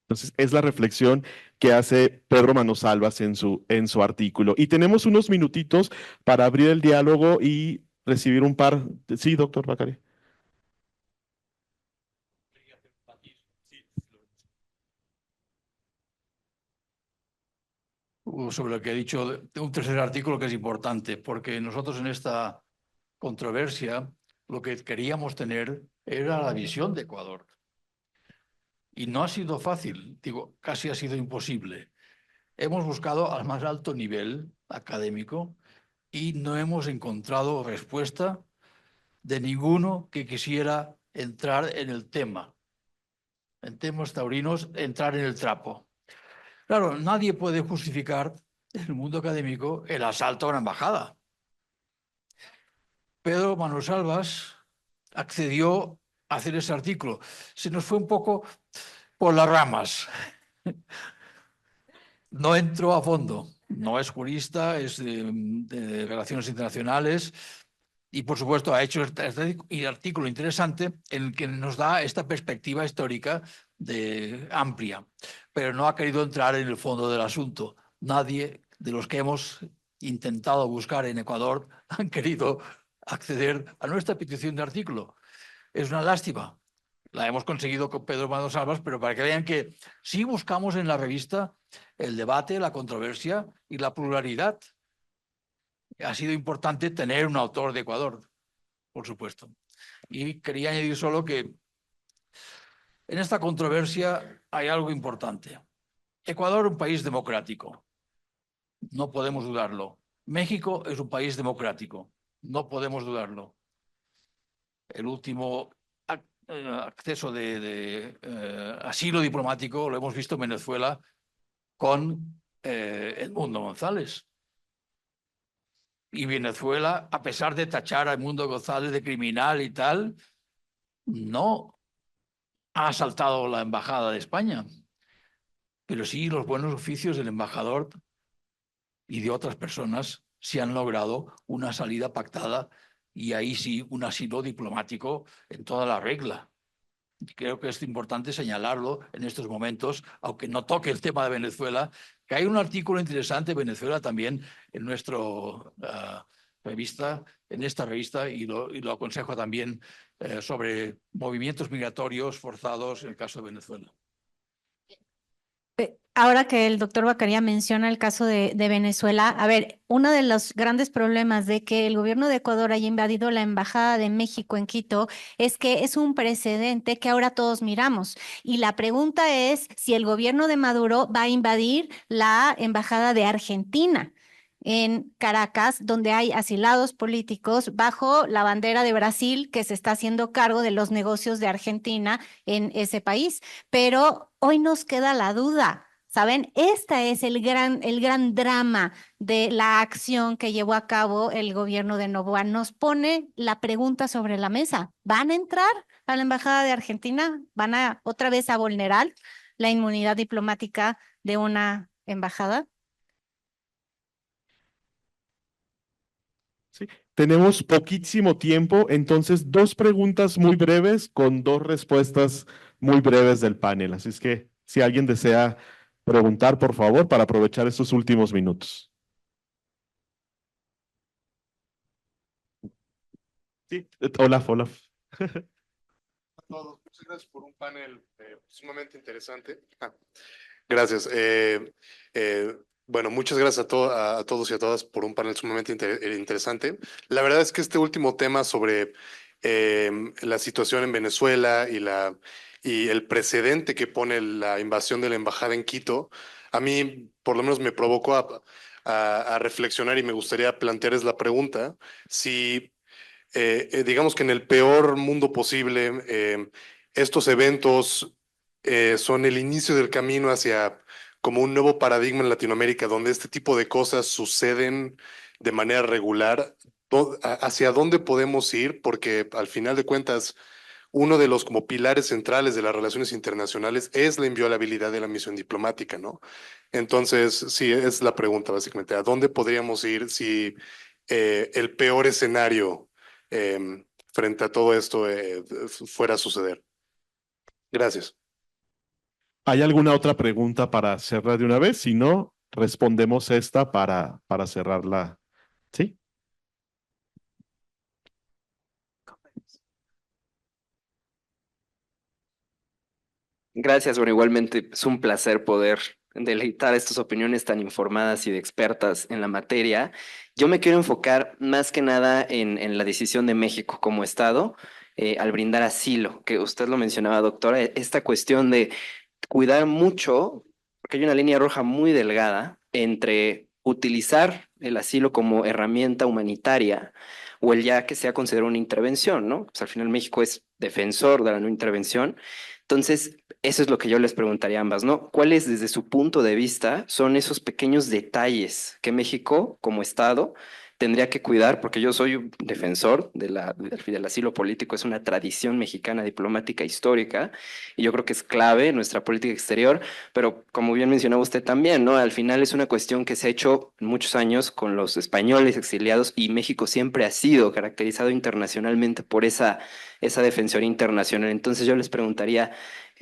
Entonces, es la reflexión que hace Pedro Manosalvas en su artículo. Y tenemos unos minutitos para abrir el diálogo y recibir un par. Sí, doctor Bacari. Sobre lo que he dicho, de un tercer artículo que es importante, porque nosotros en esta controversia lo que queríamos tener era la visión de Ecuador. Y no ha sido fácil, digo, casi ha sido imposible. Hemos buscado al más alto nivel académico y no hemos encontrado respuesta de ninguno que quisiera entrar en el tema. En temas taurinos, entrar en el trapo. Claro, nadie puede justificar en el mundo académico el asalto a una embajada. Pedro Manosalvas accedió a hacer ese artículo. Se nos fue un poco por las ramas. No entró a fondo. No es jurista, es de relaciones internacionales y, por supuesto, ha hecho este artículo interesante en el que nos da esta perspectiva histórica amplia, pero no ha querido entrar en el fondo del asunto. Nadie de los que hemos intentado buscar en Ecuador han querido acceder a nuestra petición de artículo. Es una lástima. La hemos conseguido con Pedro Manosalvas, pero para que vean que sí buscamos en la revista el debate, la controversia y la pluralidad. Ha sido importante tener un autor de Ecuador, por supuesto. Y quería añadir solo que en esta controversia hay algo importante. Ecuador es un país democrático, no podemos dudarlo. México es un país democrático, no podemos dudarlo. El último acceso de asilo diplomático lo hemos visto en Venezuela con Edmundo González. Y Venezuela, a pesar de tachar a Edmundo González de criminal y tal, no ha asaltado la embajada de España, pero sí los buenos oficios del embajador y de otras personas se han logrado una salida pactada y ahí sí un asilo diplomático en toda la regla. Creo que es importante señalarlo en estos momentos, aunque no toque el tema de Venezuela, que hay un artículo interesante de Venezuela también en nuestro revista, en esta revista, y lo aconsejo también sobre movimientos migratorios forzados en el caso de Venezuela. Ahora que el doctor Bacaría menciona el caso de Venezuela, a ver, uno de los grandes problemas de que el gobierno de Ecuador haya invadido la Embajada de México en Quito es que es un precedente que ahora todos miramos. Y la pregunta es si el gobierno de Maduro va a invadir la Embajada de Argentina en Caracas, donde hay asilados políticos bajo la bandera de Brasil, que se está haciendo cargo de los negocios de Argentina en ese país. Pero hoy nos queda la duda. ¿Saben? Este es el gran drama de la acción que llevó a cabo el gobierno de Noboa. Nos pone la pregunta sobre la mesa. ¿Van a entrar a la Embajada de Argentina? ¿Van a otra vez a vulnerar la inmunidad diplomática de una embajada? Sí. Tenemos poquísimo tiempo, entonces 2 preguntas muy breves con 2 respuestas muy breves del panel. Así es que si alguien desea preguntar, por favor, para aprovechar estos últimos minutos. Sí, Olaf, Olaf. A todos, muchas gracias por un panel sumamente interesante. Gracias. Bueno, muchas gracias a todos y a todas por un panel sumamente interesante. La verdad es que este último tema sobre la situación en Venezuela y el precedente que pone la invasión de la embajada en Quito, a mí por lo menos me provocó a reflexionar y me gustaría plantearles la pregunta si digamos que en el peor mundo posible, estos eventos son el inicio del camino hacia como un nuevo paradigma en Latinoamérica, donde este tipo de cosas suceden de manera regular. ¿Hacia dónde podemos ir? Porque al final de cuentas, uno de los como pilares centrales de las relaciones internacionales es la inviolabilidad de la misión diplomática, ¿no? Entonces, sí, es la pregunta básicamente. ¿A dónde podríamos ir si el peor escenario frente a todo esto fuera a suceder? Gracias. ¿Hay alguna otra pregunta para cerrar de una vez? Si no, respondemos esta para cerrarla. ¿Sí? Gracias, bueno, igualmente es un placer poder deleitar estas opiniones tan informadas y de expertas en la materia. Yo me quiero enfocar más que nada en la decisión de México como Estado al brindar asilo, que usted lo mencionaba, doctora, esta cuestión de cuidar mucho, porque hay una línea roja muy delgada entre utilizar el asilo como herramienta humanitaria o el ya que sea considerado una intervención, ¿no? Pues al final México es defensor de la no intervención. Entonces, eso es lo que yo les preguntaría a ambas, ¿no? ¿Cuáles desde su punto de vista son esos pequeños detalles que México como Estado tendría que cuidar? Porque yo soy un defensor del asilo político, es una tradición mexicana diplomática histórica y yo creo que es clave en nuestra política exterior, pero como bien mencionaba usted también, ¿no? Al final es una cuestión que se ha hecho muchos años con los españoles exiliados y México siempre ha sido caracterizado internacionalmente por esa defensoría internacional. Entonces yo les preguntaría,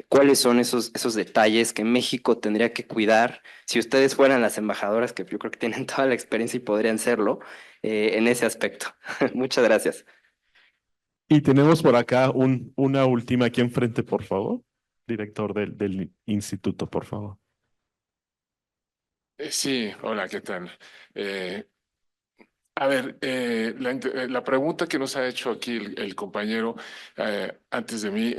¿cuáles son esos detalles que México tendría que cuidar si ustedes fueran las embajadoras, que yo creo que tienen toda la experiencia y podrían serlo, en ese aspecto? Muchas gracias. Y tenemos por acá una última aquí enfrente, por favor. Director del instituto, por favor. Sí, hola, ¿qué tal? A ver, la pregunta que nos ha hecho aquí el compañero antes de mí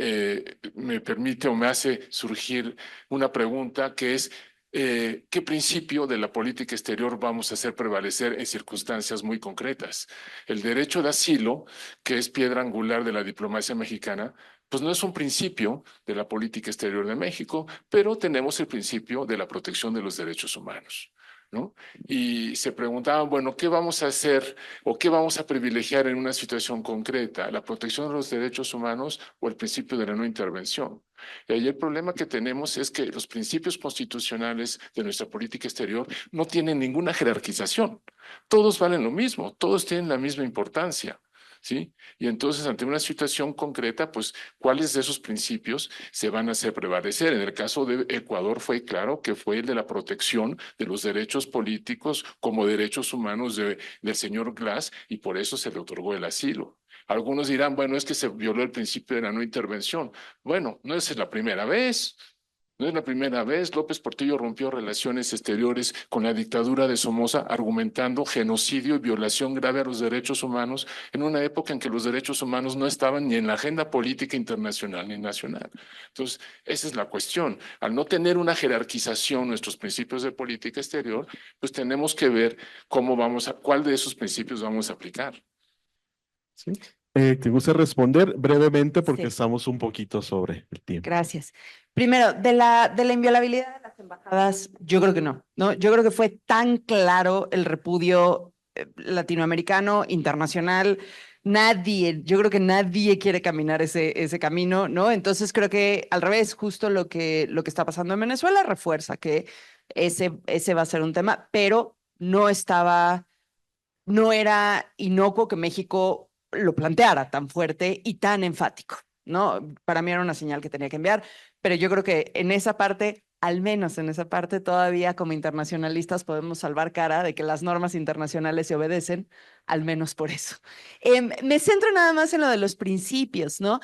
me permite o me hace surgir una pregunta que es, ¿qué principio de la política exterior vamos a hacer prevalecer en circunstancias muy concretas? El derecho de asilo, que es piedra angular de la diplomacia mexicana, pues no es un principio de la política exterior de México, pero tenemos el principio de la protección de los derechos humanos, ¿no? Y se preguntaban, bueno, ¿qué vamos a hacer o qué vamos a privilegiar en una situación concreta? ¿La protección de los derechos humanos o el principio de la no intervención? Y ahí el problema que tenemos es que los principios constitucionales de nuestra política exterior no tienen ninguna jerarquización. Todos valen lo mismo, todos tienen la misma importancia. ¿Sí? Y entonces, ante una situación concreta, pues, ¿cuáles de esos principios se van a hacer prevalecer? En el caso de Ecuador fue claro que fue el de la protección de los derechos políticos como derechos humanos del señor Glass, y por eso se le otorgó el asilo. Algunos dirán, bueno, es que se violó el principio de la no intervención. Bueno, no es la primera vez. No es la primera vez. López Portillo rompió relaciones exteriores con la dictadura de Somoza, argumentando genocidio y violación grave a los derechos humanos en una época en que los derechos humanos no estaban ni en la agenda política internacional ni nacional. Entonces, esa es la cuestión. Al no tener una jerarquización nuestros principios de política exterior, pues tenemos que ver cuál de esos principios vamos a aplicar. ¿Sí? ¿Te gusta responder brevemente porque Sí. estamos un poquito sobre el tiempo? Gracias. Primero, de la inviolabilidad de las embajadas, yo creo que no, ¿no? Yo creo que fue tan claro el repudio latinoamericano, internacional, yo creo que nadie quiere caminar ese camino, ¿no? Entonces creo que al revés, justo lo que está pasando en Venezuela refuerza que ese va a ser un tema, pero no era inocuo que México lo planteara tan fuerte y tan enfático, ¿no? Para mí era una señal que tenía que enviar, pero yo creo que en esa parte, al menos en esa parte, todavía como internacionalistas podemos salvar cara de que las normas internacionales se obedecen, al menos por eso. Me centro nada más en lo de los principios, ¿no?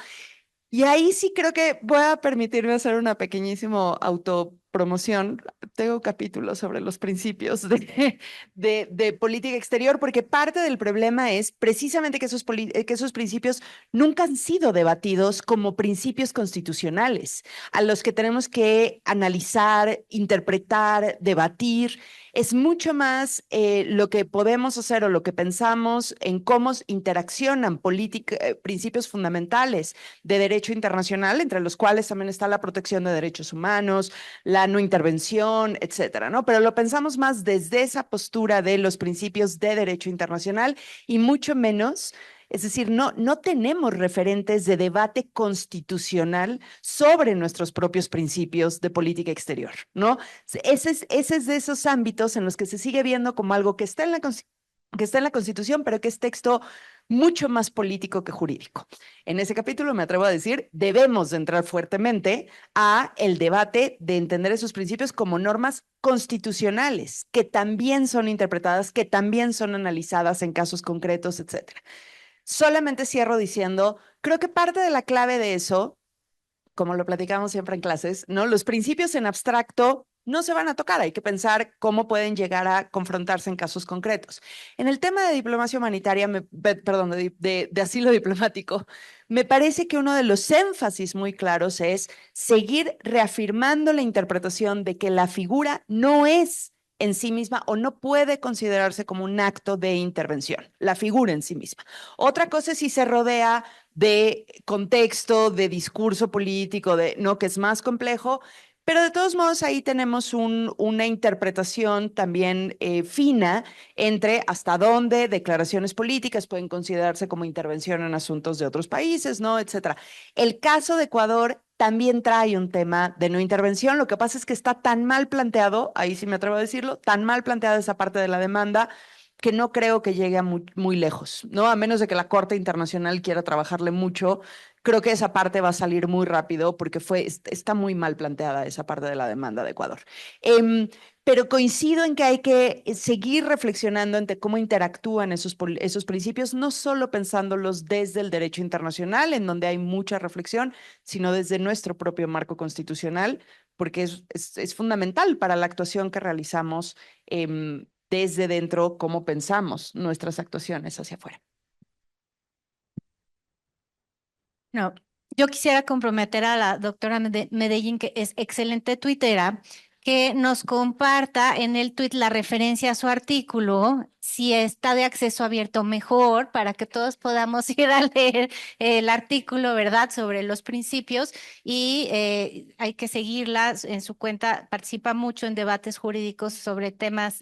Y ahí sí creo que voy a permitirme hacer una pequeñísima autopromoción. Tengo capítulos sobre los principios de política exterior, porque parte del problema es precisamente que que esos principios nunca han sido debatidos como principios constitucionales, a los que tenemos que analizar, interpretar, debatir. Es mucho más lo que podemos hacer o lo que pensamos en cómo interaccionan principios fundamentales de derecho internacional, entre los cuales también está la protección de derechos humanos, la no intervención, etcétera, ¿no? Pero lo pensamos más desde esa postura de los principios de derecho internacional y mucho menos, es decir, no tenemos referentes de debate constitucional sobre nuestros propios principios de política exterior, ¿no? Ese es de esos ámbitos en los que se sigue viendo como algo que está en la Constitución, pero que es texto mucho más político que jurídico. En ese capítulo me atrevo a decir, debemos de entrar fuertemente a el debate de entender esos principios como normas constitucionales, que también son interpretadas, que también son analizadas en casos concretos, etcétera. Solamente cierro diciendo, creo que parte de la clave de eso, como lo platicamos siempre en clases, ¿no? Los principios en abstracto no se van a tocar, hay que pensar cómo pueden llegar a confrontarse en casos concretos. En el tema de diplomacia humanitaria, perdón, de asilo diplomático, me parece que uno de los énfasis muy claros es seguir reafirmando la interpretación de que la figura no es en sí misma o no puede considerarse como un acto de intervención, la figura en sí misma. Otra cosa es si se rodea de contexto, de discurso político, ¿no? Que es más complejo, pero de todos modos ahí tenemos una interpretación también fina entre hasta dónde declaraciones políticas pueden considerarse como intervención en asuntos de otros países, ¿no? Etcétera. El caso de Ecuador también trae un tema de no intervención. Lo que pasa es que está tan mal planteado, ahí sí me atrevo a decirlo, tan mal planteada esa parte de la demanda que no creo que llegue a muy lejos, ¿no? A menos de que la Corte Internacional quiera trabajarle mucho, creo que esa parte va a salir muy rápido porque está muy mal planteada esa parte de la demanda de Ecuador. Pero coincido en que hay que seguir reflexionando entre cómo interactúan esos principios, no solo pensándolos desde el derecho internacional, en donde hay mucha reflexión, sino desde nuestro propio marco constitucional, porque es fundamental para la actuación que realizamos desde dentro, cómo pensamos nuestras actuaciones hacia afuera. No, yo quisiera comprometer a la doctora Medellín, que es excelente tuitera, que nos comparta en el tuit la referencia a su artículo, si está de acceso abierto mejor, para que todos podamos ir a leer el artículo, ¿verdad?, sobre los principios, y hay que seguirla en su cuenta, participa mucho en debates jurídicos sobre temas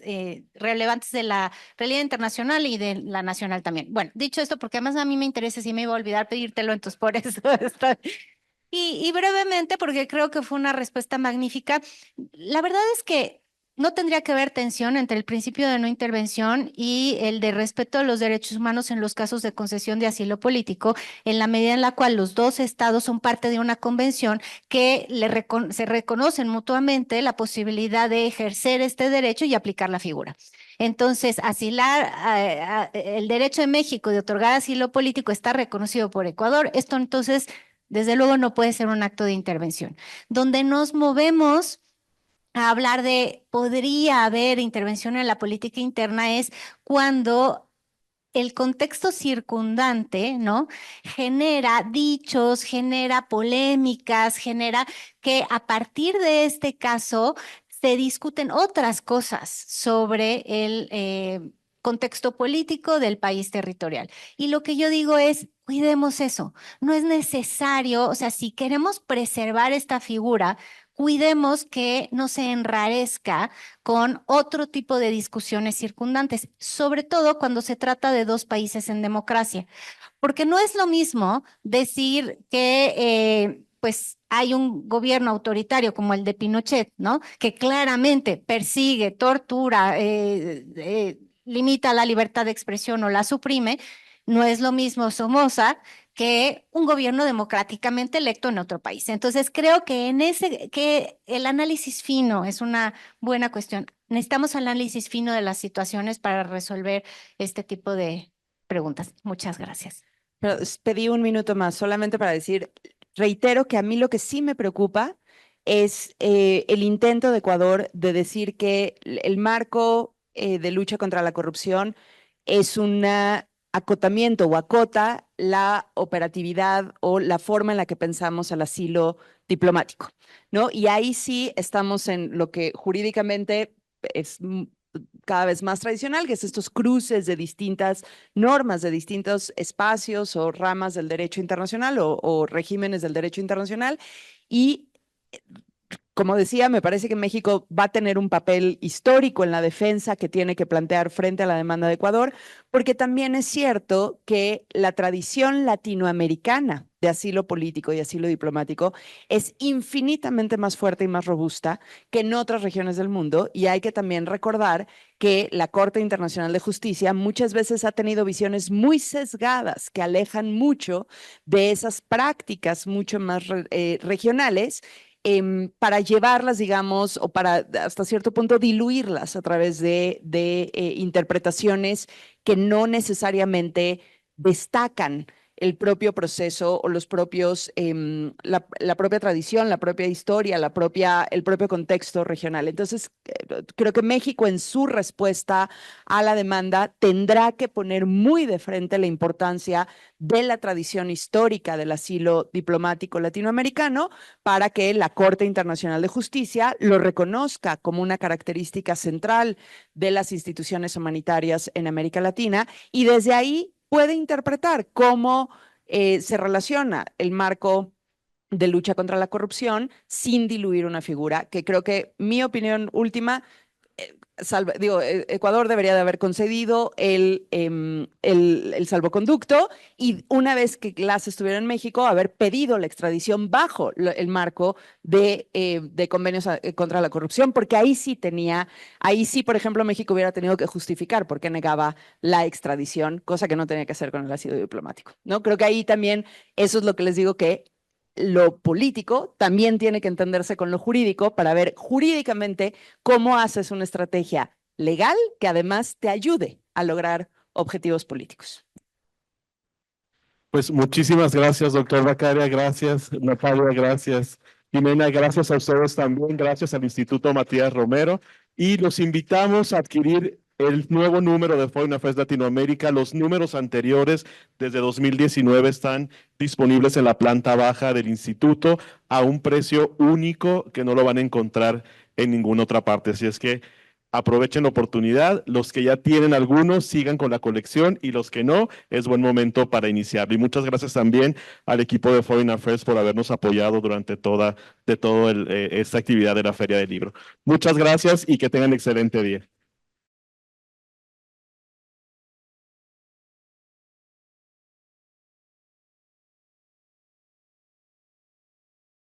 relevantes de la realidad internacional y de la nacional también. Bueno, dicho esto, porque además a mí me interesa, si me iba a olvidar pedírtelo, entonces por eso estoy... Y brevemente, porque creo que fue una respuesta magnífica, la verdad es que no tendría que haber tensión entre el principio de no intervención y el de respeto a los derechos humanos en los casos de concesión de asilo político, en la medida en la cual los dos estados son parte de una convención que se reconocen mutuamente la posibilidad de ejercer este derecho y aplicar la figura. Entonces, el derecho de México de otorgar asilo político está reconocido por Ecuador. Esto entonces, desde luego, no puede ser un acto de intervención. Donde nos movemos a hablar de podría haber intervención en la política interna es cuando el contexto circundante, ¿no?, genera dichos, genera polémicas, genera que a partir de este caso se discuten otras cosas sobre el contexto político del país territorial. Y lo que yo digo es, cuidemos eso. No es necesario, o sea, si queremos preservar esta figura, cuidemos que no se enrarezca con otro tipo de discusiones circundantes, sobre todo cuando se trata de dos países en democracia. Porque no es lo mismo decir que pues hay un gobierno autoritario como el de Pinochet, ¿no?, que claramente persigue, tortura, limita la libertad de expresión o la suprime. No es lo mismo Somoza que un gobierno democráticamente electo en otro país. Entonces, creo que el análisis fino es una buena cuestión. Necesitamos análisis fino de las situaciones para resolver este tipo de preguntas. Muchas gracias. Pero pedí un minuto más solamente para decir, reitero que a mí lo que sí me preocupa es el intento de Ecuador de decir que el marco de lucha contra la corrupción es un acotamiento o acota la operatividad o la forma en la que pensamos el asilo diplomático, ¿no? Y ahí sí estamos en lo que jurídicamente es cada vez más tradicional, que es estos cruces de distintas normas, de distintos espacios o ramas del derecho internacional o regímenes del derecho internacional. Y como decía, me parece que México va a tener un papel histórico en la defensa que tiene que plantear frente a la demanda de Ecuador, porque también es cierto que la tradición latinoamericana de asilo político y asilo diplomático es infinitamente más fuerte y más robusta que en otras regiones del mundo, y hay que también recordar que la Corte Internacional de Justicia muchas veces ha tenido visiones muy sesgadas que alejan mucho de esas prácticas mucho más regionales, para llevarlas, digamos, o para hasta cierto punto diluirlas a través de interpretaciones que no necesariamente destacan el propio proceso o los propios, la propia tradición, la propia historia, el propio contexto regional. Entonces, creo que México en su respuesta a la demanda tendrá que poner muy de frente la importancia de la tradición histórica del asilo diplomático latinoamericano para que la Corte Internacional de Justicia lo reconozca como una característica central de las instituciones humanitarias en América Latina, y desde ahí puede interpretar cómo se relaciona el marco de lucha contra la corrupción sin diluir una figura, que creo que mi opinión última, Ecuador debería de haber concedido el salvoconducto, y una vez que Glass estuviera en México, haber pedido la extradición bajo el marco de convenios contra la corrupción, porque ahí sí, por ejemplo, México hubiera tenido que justificar por qué negaba la extradición, cosa que no tenía que hacer con el asilo diplomático, ¿no? Creo que ahí también eso es lo que les digo, que lo político también tiene que entenderse con lo jurídico para ver jurídicamente cómo haces una estrategia legal que además te ayude a lograr objetivos políticos. Pues muchísimas gracias, doctor Bacaria, gracias, Natalia, gracias, Jimena, gracias a ustedes también, gracias al Instituto Matías Romero, y los invitamos a adquirir el nuevo número de Foreign Affairs Latinoamérica. Los números anteriores desde 2019 están disponibles en la planta baja del instituto a un precio único que no lo van a encontrar en ninguna otra parte. Así es que aprovechen la oportunidad. Los que ya tienen algunos, sigan con la colección y los que no, es buen momento para iniciar. Y muchas gracias también al equipo de Foreign Affairs por habernos apoyado durante toda esta actividad de la Feria del Libro. Muchas gracias y que tengan excelente día.